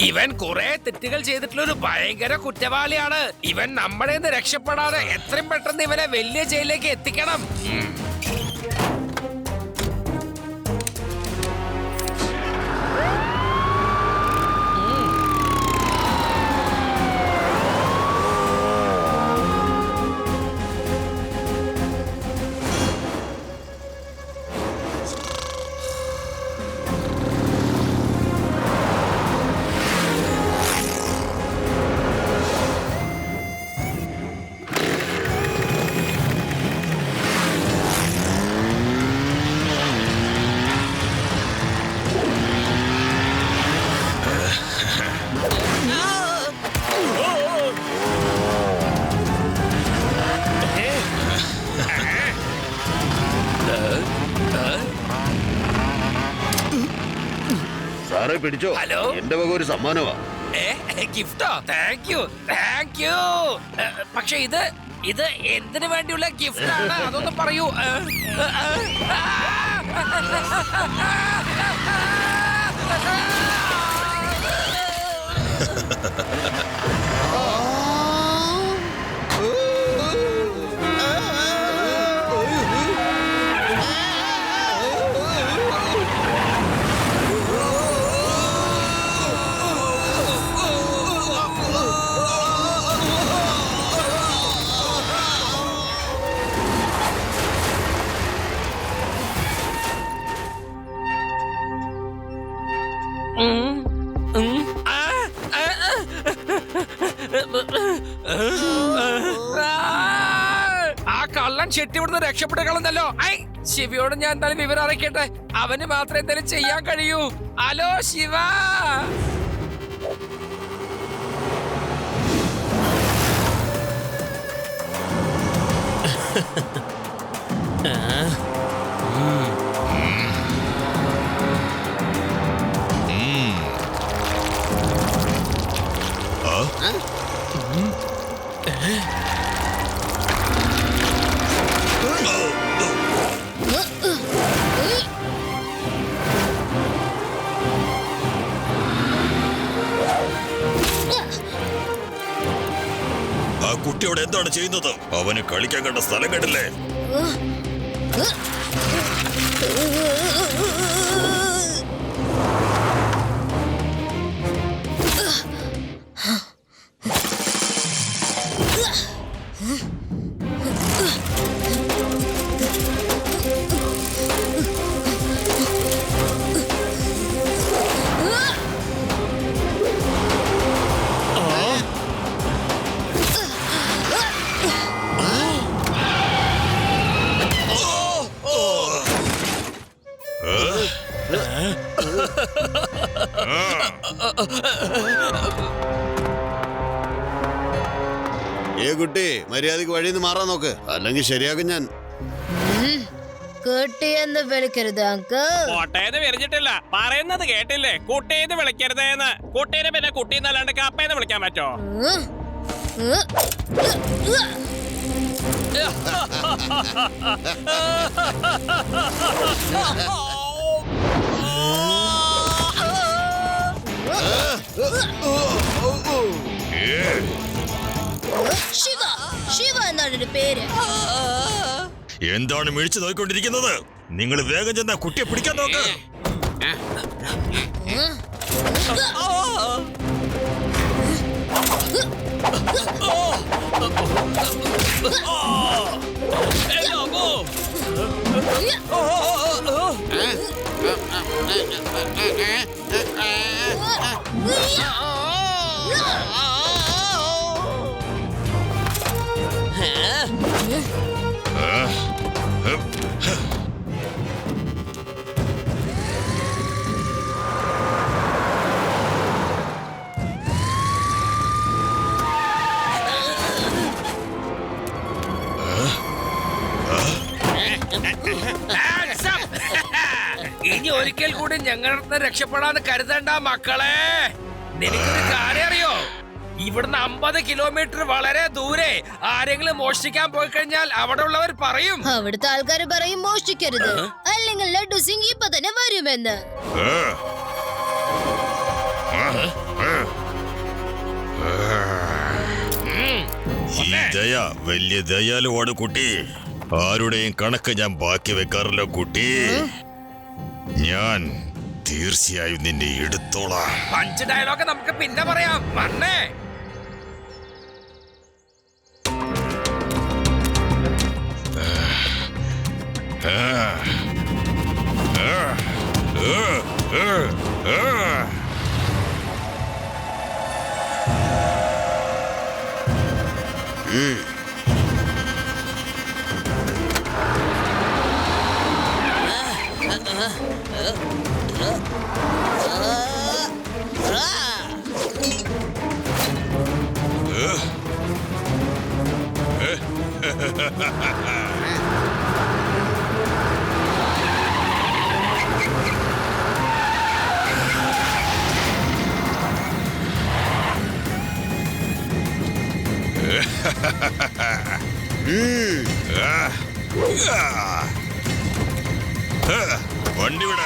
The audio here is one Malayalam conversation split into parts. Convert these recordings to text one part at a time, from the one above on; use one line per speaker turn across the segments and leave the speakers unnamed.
ഇവൻ കുറെ തെറ്റുകൾ ചെയ്തിട്ടുള്ള ഒരു ഭയങ്കര കുറ്റവാളിയാണ്. ഇവൻ നമ്മുടെ നിന്ന് രക്ഷപ്പെടാതെ എത്രയും പെട്ടെന്ന് ഇവനെ വലിയ ജയിലിലേക്ക് എത്തിക്കണം.
സാറേ പിടിച്ചോ.
ഹലോ,
എന്റെ വക ഒരു സമ്മാനമാ.
ഗിഫ്റ്റോ? Thank you, thank you. പക്ഷെ ഇത് എന്തിനു വേണ്ടിയുള്ള ഗിഫ്റ്റ് ആണ്? അതൊന്നും പറയൂ. ആ കള്ളൻ ചെട്ടി ഇവിടുന്ന് രക്ഷപ്പെട്ട് കളഞ്ഞല്ലോ. ശിവയോട് ഞാൻ എന്തായാലും വിവരം അറിയിക്കട്ടെ. അവന് മാത്രമേ എന്തായാലും ചെയ്യാൻ കഴിയൂ. ഹലോ ശിവ.
ആ കുട്ടിയോട് എന്താണ് ചെയ്യുന്നത്? അവന് കളിക്കാൻ കണ്ട സ്ഥലം കണ്ടില്ലേ?
കുട്ടി മര്യാദക്ക് വഴിന്ന് മാറാൻ നോക്ക്, അല്ലെങ്കിൽ ശരിയാക്കും ഞാൻ.
കുട്ടിയെന്ന് വിളിക്കരുത് അങ്കിൾ.
കോട്ടയെന്ന് വിരിഞ്ഞിട്ടില്ല, പറയുന്നത് കേട്ടില്ലേ? കുട്ടിയെന്ന് വിളിക്കരുതേന്ന്. കുട്ടീനെ പിന്നെ കുട്ടിന്നല്ലാണ്ട് കപ്പയെന്ന് വിളിക്കാൻ പറ്റോ?
ശിവ, ശിവ എന്നാണ് പേര്.
എന്താണ് മിഴിച്ചു നോക്കിക്കൊണ്ടിരിക്കുന്നത്? നിങ്ങൾ വേഗം ചെന്ന കുട്ടിയെ പിടിക്കാൻ നോക്ക്.
ഇനി ഒരിക്കൽ കൂടി ഞങ്ങളുടെ രക്ഷപ്പെടാന്ന് കരുതണ്ട മക്കളെ. നിനക്കൊരു കാര്യം അറിയോ? ഇവിടുന്ന് 50 കിലോമീറ്റർ വളരെ ദൂരെ ആരെങ്കിലും മോഷ്ടിക്കാൻ പോയി കഴിഞ്ഞാൽ അവിടെ ഉള്ളവർ പറയും,
അവിടുത്തെ ആൾക്കാർ പറയും മോഷ്ടിക്കരുത്, അല്ലെങ്കിൽ ലഡ്ഡു സിംഗ് ഇപ്പൊ തന്നെ വരുമെന്ന്.
ദയ വലിയ ദയാലുവാണ് കുട്ടി. ആരുടെയും കണക്ക് ഞാൻ ബാക്കി വെക്കാറില്ല കുട്ടി. ഞാൻ തീർച്ചയായും നിന്നെ എടുത്തോളാം.
പഞ്ച് ഡയലോഗ് നമുക്ക് പിന്നെ പറയാം. മണ്ണേ
വണ്ടി വിട.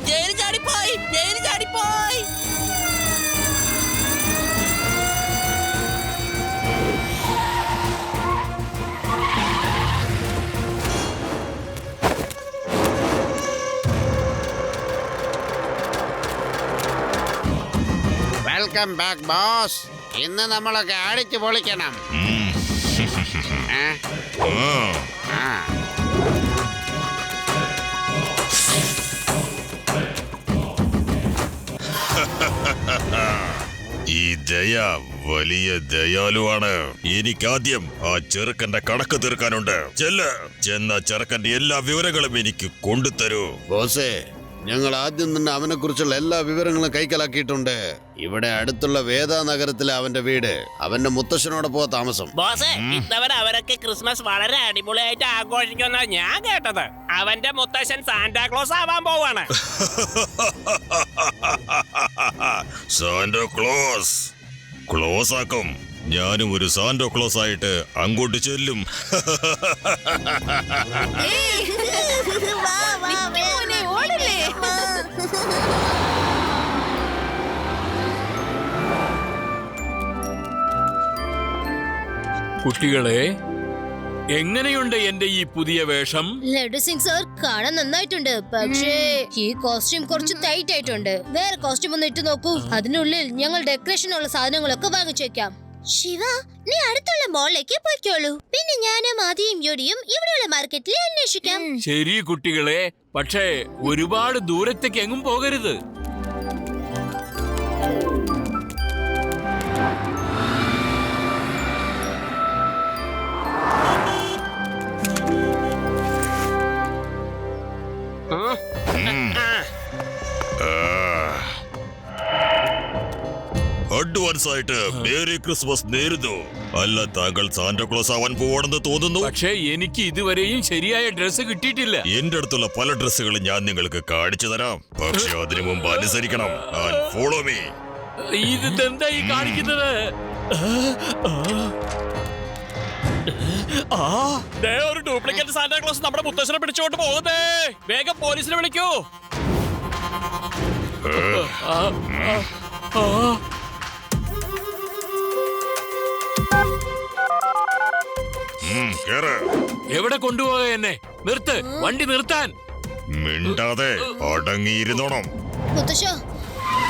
ജയില് ചാടിപ്പോയി, ജയില് ചാടിപ്പോയി.
Welcome back boss. ഇന്ന് നമ്മളൊക്കെ അടിച്ചു പൊളിക്കണം. ഏ? ആ.
ഈ ദയ വലിയ ദയാലുവാണ്. എനിക്കാദ്യം ആ ചെറുക്കന്റെ കണക്ക് തീർക്കാനുണ്ട്. ചെന്ന ചെറുക്കന്റെ എല്ലാ വിവരങ്ങളും എനിക്ക് കൊണ്ടുതരൂ.
ബോസേ, ഞങ്ങൾ ആദ്യം തന്നെ അവനെ കുറിച്ചുള്ള എല്ലാ വിവരങ്ങളും കൈക്കലാക്കിയിട്ടുണ്ട്. ഇവിടെ അടുത്തുള്ള വേദ നഗരത്തിലെ അവന്റെ വീട്. അവന്റെ മുത്തശ്ശനോടൊപ്പം താമസം.
ബോസ്, ഇത്തവണ അവരൊക്കെ ക്രിസ്മസ് വളരെ അടിപൊളിയായിട്ട് ആഘോഷിക്കുന്ന ഞാൻ കേട്ടത്. അവന്റെ മുത്തശ്ശൻ സാന്റാക്ലോസ് ആവാൻ പോവാണ്.
സാന്റോ ക്ലോസ് ക്ലോസ് ആക്കും. ഞാനും ഒരു സാന്റോ ക്ലോസ് ആയിട്ട് അങ്ങോട്ട് ചെല്ലും.
കുട്ടികളെ, എങ്ങനെയുണ്ട് എന്റെ ഈ പുതിയ വേഷം?
ലഡു സിംഗ് സാർ കാണാൻ നന്നായിട്ടുണ്ട്. പക്ഷേ ഈ കോസ്റ്റ്യൂം കുറച്ച് ടൈറ്റ് ആയിട്ടുണ്ട്. വേറെ കോസ്റ്റ്യൂം ഒന്ന് ഇട്ട് നോക്കൂ. അതിനുള്ളിൽ ഞങ്ങൾ ഡെക്കറേഷനുള്ള സാധനങ്ങളൊക്കെ വാങ്ങിച്ചേക്കാം. ശിവ, നീ അടുത്തുള്ള മോളിലേക്ക് പോയിക്കോളൂ. പിന്നെ ഞാനും ആദിയും യോടിയും ഇവിടെയുള്ള മാർക്കറ്റിൽ അന്വേഷിക്കാം.
ശരി കുട്ടികളെ, പക്ഷേ ഒരുപാട് ദൂരത്തേക്ക് എങ്ങും പോകരുത്.
അഡ്വാൻസ് ആയിട്ട് മേരി ക്രിസ്മസ് നേരുന്നു. അല്ല, താങ്കൾ സാന്റോ ക്ലോസ് ആവാൻ പോവാണെന്ന് തോന്നുന്നു.
പക്ഷേ എനിക്ക് ഇതുവരെയും ശരിയായ ഡ്രസ്സ് കിട്ടിയിട്ടില്ല.
എന്റെ അടുത്തുള്ള പല ഡ്രസ്സുകളും ഞാൻ നിങ്ങൾക്ക് കാണിച്ചു തരാം. പക്ഷെ അതിനു മുമ്പ് അനുസരിക്കണം. Follow me.
ഇത് എന്താ ഈ കാണിക്കുന്നത്?
ഒരു ഡ്യൂപ്ലിക്കേറ്റ് സാന്റാക്ലോസ് നമ്മുടെ മുത്തശ്ശനെ പിടിച്ചോണ്ട് പോകുന്നേ. വേഗം പോലീസിനെ വിളിക്കൂ.
എവിടെ കൊണ്ടുപോക എന്നെ? നിർത്ത്, വണ്ടി നിർത്താൻ.
മിണ്ടാതെ അടങ്ങിയിരുന്നോണം.
മുത്തശ്ശ,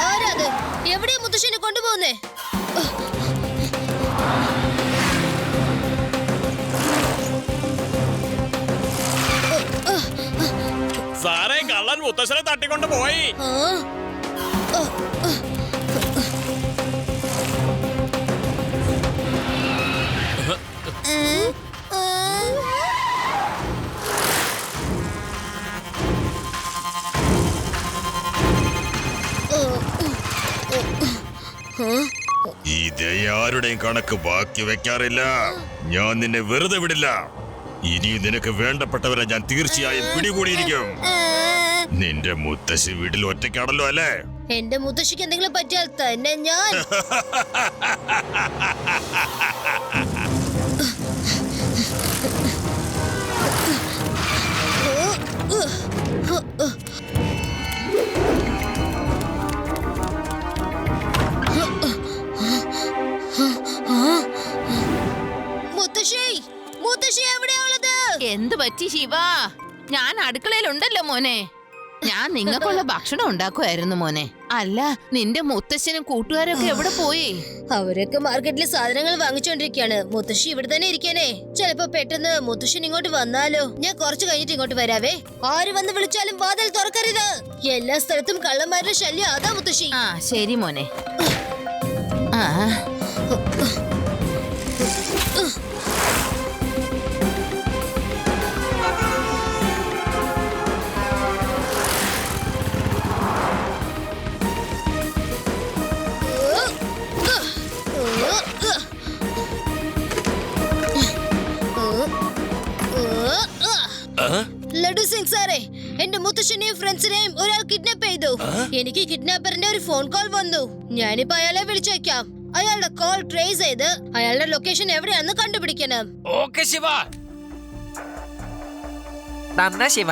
ആരാത്? എവിടെയാ മുത്തശ്ശനെ കൊണ്ടുപോകുന്നേ?
സാറേ, കള്ളൻ മുത്തശ്ശനെ തട്ടിക്കൊണ്ട് പോയി.
ഈ ദയാരുടെയും കണക്ക് ബാക്കി വെക്കാറില്ല. ഞാൻ നിന്നെ വെറുതെ വിടില്ല. ഇനി നിനക്ക് വേണ്ടപ്പെട്ടവരെ ഞാൻ തീർച്ചയായും പിടികൂടിയിരിക്കും. നിന്റെ മുത്തശ്ശി വീട്ടിൽ ഒറ്റയ്ക്കാണല്ലോ അല്ലേ?
എന്റെ മുത്തശ്ശിക്ക് എന്തെങ്കിലും പറ്റിയാൽ തന്നെ ഞാൻ മുത്തശ്ശി മുത്തശ്ശി എവിടെയാ ഉള്ളത്?
എന്ത് പറ്റി ശിവ? ഞാൻ അടുക്കളയിലുണ്ടല്ലോ മോനെ. ഞാൻ നിങ്ങൾക്കുള്ള ഭക്ഷണം ഉണ്ടാക്കുമായിരുന്നു മോനെ. അല്ല, നിന്റെ മുത്തശ്ശനും കൂട്ടുകാരൊക്കെ എവിടെ പോയി?
അവരൊക്കെ മാർക്കറ്റിലെ സാധനങ്ങൾ വാങ്ങിച്ചോണ്ടിരിക്കാണ്. മുത്തശ്ശി ഇവിടെ തന്നെ ഇരിക്കാനേ. ചിലപ്പോ പെട്ടെന്ന് മുത്തശ്ശൻ ഇങ്ങോട്ട് വന്നാലോ. ഞാൻ കുറച്ച് കഴിഞ്ഞിട്ട് ഇങ്ങോട്ട് വരാവേ. ആര് വന്ന് വിളിച്ചാലും വാതിൽ തുറക്കരുത്. എല്ലാ സ്ഥലത്തും കള്ളന്മാരുടെ ശല്യം. അതാ മുത്തശ്ശി.
ആ ശരി മോനെ. ആ
ലഡു സിംഗ് സാറേ, എന്റെ മുത്തശ്ശനെയും ഫ്രണ്ട്സിനെയും ഒരാൾ കിഡ്നാപ്പ് ചെയ്തു. എനിക്ക് കിഡ്നാപ്പറിന്റെ ഒരു ഫോൺ കോൾ വന്നു. ഞാനിപ്പോ അയാളെ വിളിച്ചേക്കാം. അയാളുടെ കോൾ ട്രേസ് ചെയ്ത് അയാളുടെ ലൊക്കേഷൻ എവിടെയാണെന്ന് കണ്ടുപിടിക്കണം.
ഓക്കെ ശിവ.
നന്ന ശിവ.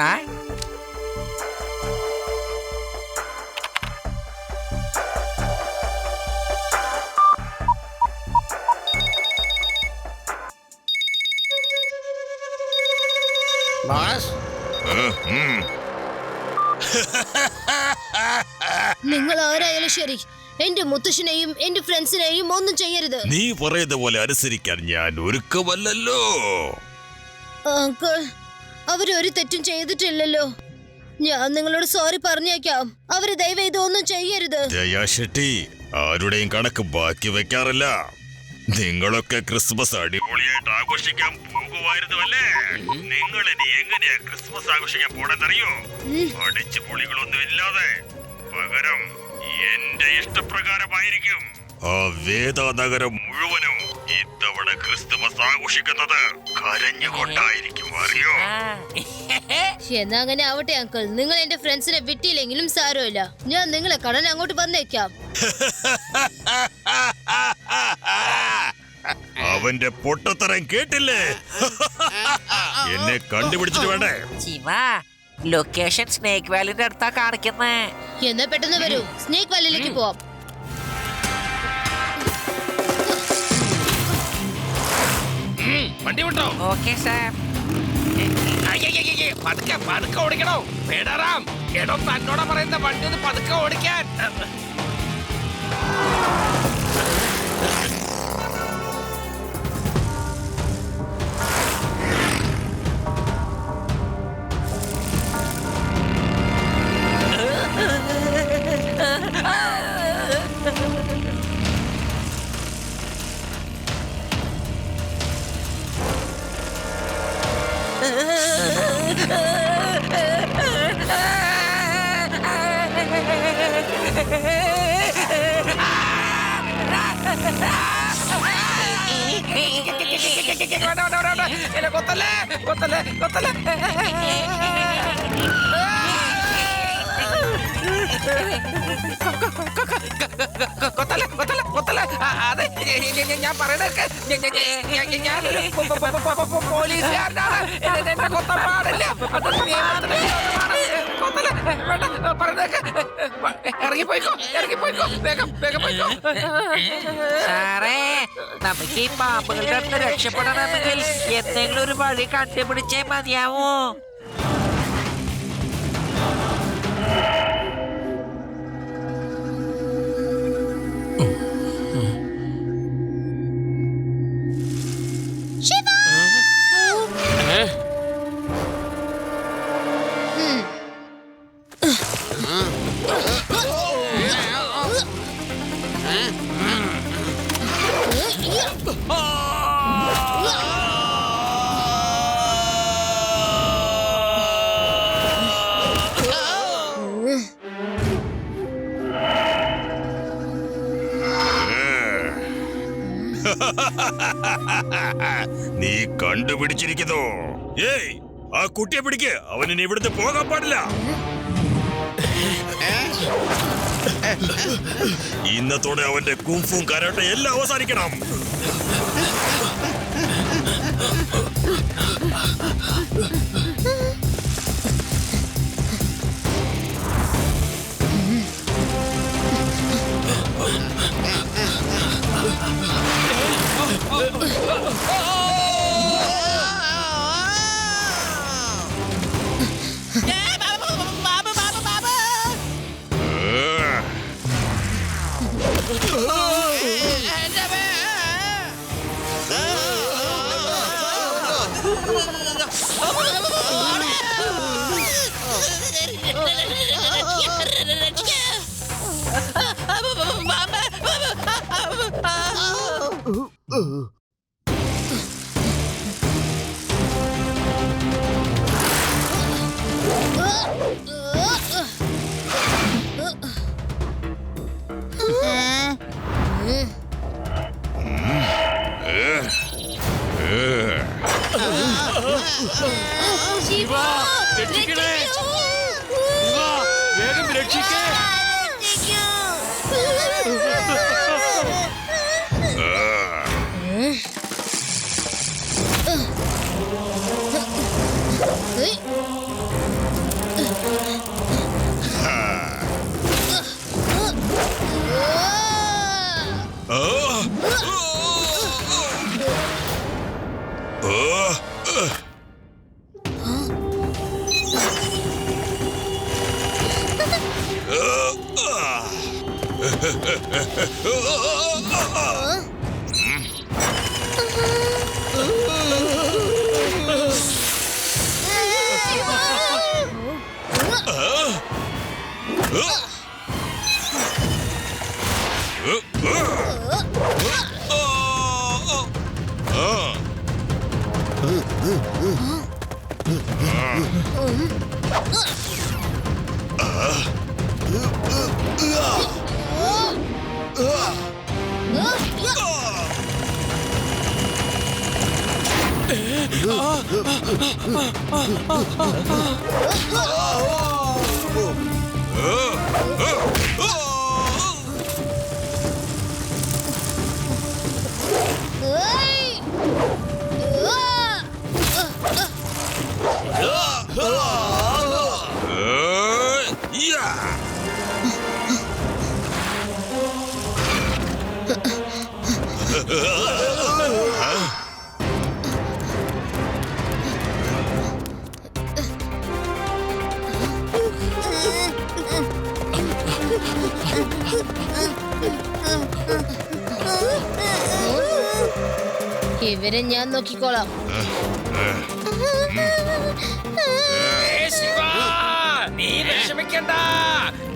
ബോസ്,
നിങ്ങൾ ആരായാലും ശരി, എന്റെ മുത്തശ്ശനെയും എന്റെ ഫ്രണ്ട്സിനെയും ഒന്നും ചെയ്യരുത്.
നീ പറയുന്ന പോലെ അനുസരിക്കാൻ ഞാൻ ഒരുക്കമല്ലല്ലോ.
അങ്കിൾ, അവരൊരു തെറ്റും ചെയ്തിട്ടില്ലല്ലോ. ഞാൻ നിങ്ങളോട് സോറി പറഞ്ഞേക്കാം. അവര് ദയവ് ഇതൊന്നും ചെയ്യരുത്.
ജയ ഷെട്ടി ആരുടെയും കണക്ക് ബാക്കി വെക്കാറില്ല. നിങ്ങളൊക്കെ ക്രിസ്മസ് അടിപൊളിയായിട്ട് ആഘോഷിക്കാൻ പോകുമായിരുന്നുവല്ലേ? നിങ്ങൾ ഇനി എങ്ങനെയാ ക്രിസ്മസ് ആഘോഷിക്കാൻ പോണെന്നറിയോ? അടിച്ചു പൊളികളൊന്നും ഇല്ലാതെ പകരം എന്റെ ഇഷ്ടപ്രകാരമായിരിക്കും. ആ വേദനഗരം മുഴുവനും ഇത്തവണ ക്രിസ്തുമസ് ആഘോഷിക്കുന്നത് കരഞ്ഞുകൊണ്ടായിരിക്കും, അറിയോ?
എന്നാ അങ്ങനെ ആവട്ടെ അങ്കിൾ. നിങ്ങൾ എന്റെ ഫ്രണ്ട്സിനെ വിട്ടില്ലെങ്കിലും സാരമില്ല. ഞാൻ നിങ്ങളെ കാണാൻ അങ്ങോട്ട് വന്നേക്കാം.
അവന്റെ പൊട്ടത്തരം കേട്ടില്ലേ? എന്നെ കണ്ടുപിടിച്ചിട്ട് വേണ്ടേ?
ശിവ, ലൊക്കേഷൻ സ്നേക്ക് വാലിന്റെ അടുത്താ കാണിക്കുന്നേ.
എന്നാ പെട്ടെന്ന് വരൂ, സ്നേക്ക് വാലിയിലേക്ക് പോവാം.
വണ്ടി വിട്ടോ.
Okay sir.
പതുക്കെ പതുക്കെ ഓടിക്കണോ? പേടറാം എടോ, തന്നോട് പറയുന്ന വണ്ടി ഒന്ന് പതുക്കെ ഓടിക്കാൻ. കൊത്തല്ലേ കൊത്തല്ലേ കൊത്തല്ലേ. കൊത്തല്ലേ കൊത്തല്ലേ കൊത്തല്ലേ. അതെ, ഞാൻ പറയണൊക്കെ ഞാനൊരു പോലീസുകാരനാണ്. എന്നെ കൊത്താൻ പാടില്ല. അത് നിയമത്തിന് കൊത്തല്ലേ. വേണ്ട, പറഞ്ഞേക്ക്. ഇറങ്ങിപ്പോയിക്കോ ഇറങ്ങിപ്പോയിക്കോ. വേഗം വേഗം പോയിക്കോ.
സാറേ, നമുക്ക് ഈ പാമ്പുകളുടെ അടുത്ത് രക്ഷപ്പെടണമെങ്കിൽ എന്തെങ്കിലും ഒരു വഴി കണ്ടുപിടിച്ചേ മതിയാവൂ.
നീ കണ്ടുപിടിച്ചിരിക്കുന്നു. ഏയ്, ആ കുട്ടിയെ പിടിക്ക്. അവനിനി ഇവിടുന്ന് പോകാൻ പാടില്ല. ഇന്നത്തോടെ അവന്റെ കുംഫും കരാട്ടെ എല്ലാം അവസാനിക്കണം.
ശിവ, രക്ഷിക്കണേ. ശിവ, വേഗം രക്ഷിക്കേ.
ഇവരെ ഞാൻ നോക്കിക്കോളാം.
ശിവ, നീ വിഷമിക്കണ്ട,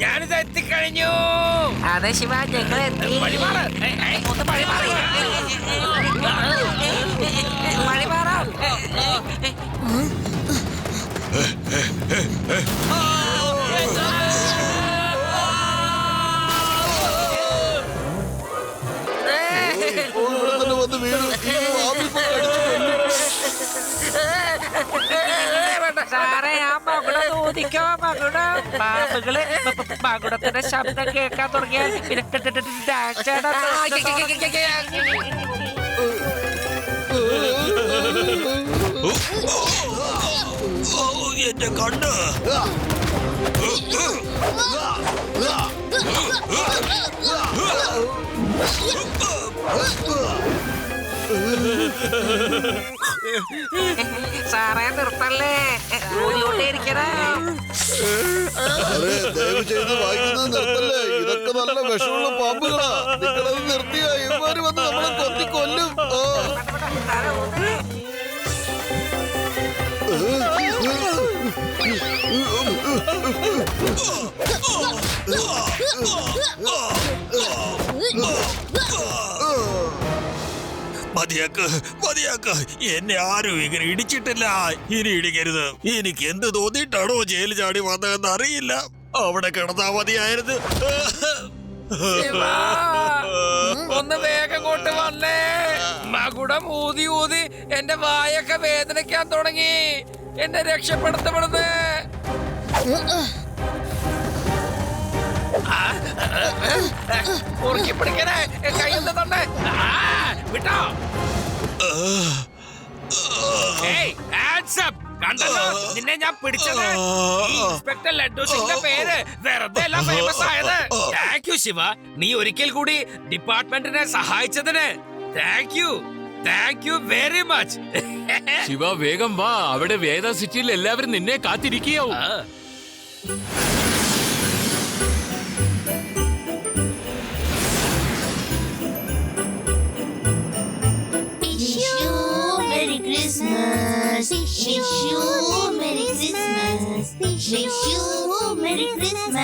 ഞാനിത് എത്തിക്കഴിഞ്ഞു.
അതെ ശിവ, ഞങ്ങൾ എത്തി.
വഴിമാറ്.
ഒന്ന് വഴിമാറ്. വഴിമാറാം. സാറേ, ആ മകുടം ഊതിക്കോ. പാമ്പുകള് മകുടത്തിന്റെ ശബ്ദം കേൾക്കാൻ തുടങ്ങിയാൽ പിന്നെ
എന്റെ കണ്ണ്.
സാറേ, നിർത്തല്ലേ, ഊതിക്കൊണ്ടേയിരിക്കണേ.
ദയവ് ചെയ്ത് വായിക്കുന്നത് നിർത്തല്ലേ. ഇതൊക്കെ നല്ല വിഷമുള്ള പാമ്പുകളാ. നിങ്ങളത് നിർത്തിയ ഇവര് വന്ന് നമ്മളെ കൊല്ലും.
മതിയാക്ക്, മതിയാക്ക്. എന്നെ ആരും ഇങ്ങനെ ഇടിച്ചിട്ടില്ല. ഇനി ഇടിക്കരുത്. എനിക്ക് എന്ത് തോന്നിയിട്ടാണോ ജയിൽ ചാടി വന്നതെന്ന് അറിയില്ല. അവിടെ കിടന്നാ മതിയായിരുന്നു.
ഒന്ന് വേഗം കൊണ്ട് വന്നേ. മകുടം ഊതി ഊതി എന്റെ വായൊക്കെ വേദനിക്കാൻ തുടങ്ങി. എന്നെ രക്ഷപ്പെടുത്തപ്പെടുന്നേ. ഉറുക്കി പിടിക്കണേ, കയ്യിൽ തന്നെ വിട്ടോ. കണ്ടല്ലോ നിന്നെ ഞാൻ പിടിച്ചത്. ഇൻസ്പെക്ടർ ലഡ്ഡു സിംഗിന്റെ പേര് വെറുതെ എല്ലാം ഫേമസ് ആയത്. താങ്ക് യു ശിവ, നീ ഒരിക്കൽ കൂടി ഡിപ്പാർട്ട്മെന്റിനെ സഹായിച്ചതിന് thank you very much.
Shiva, വേഗം വാ. അവിടെ വേദ സിറ്റിയിൽ എല്ലാവരും നിന്നെ കാത്തിരിക്കുകയാവും.
Merry Christmas. Christmas. Wish you Merry Christmas. Wish you Merry Christmas.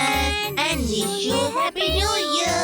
And wish you Happy New Year.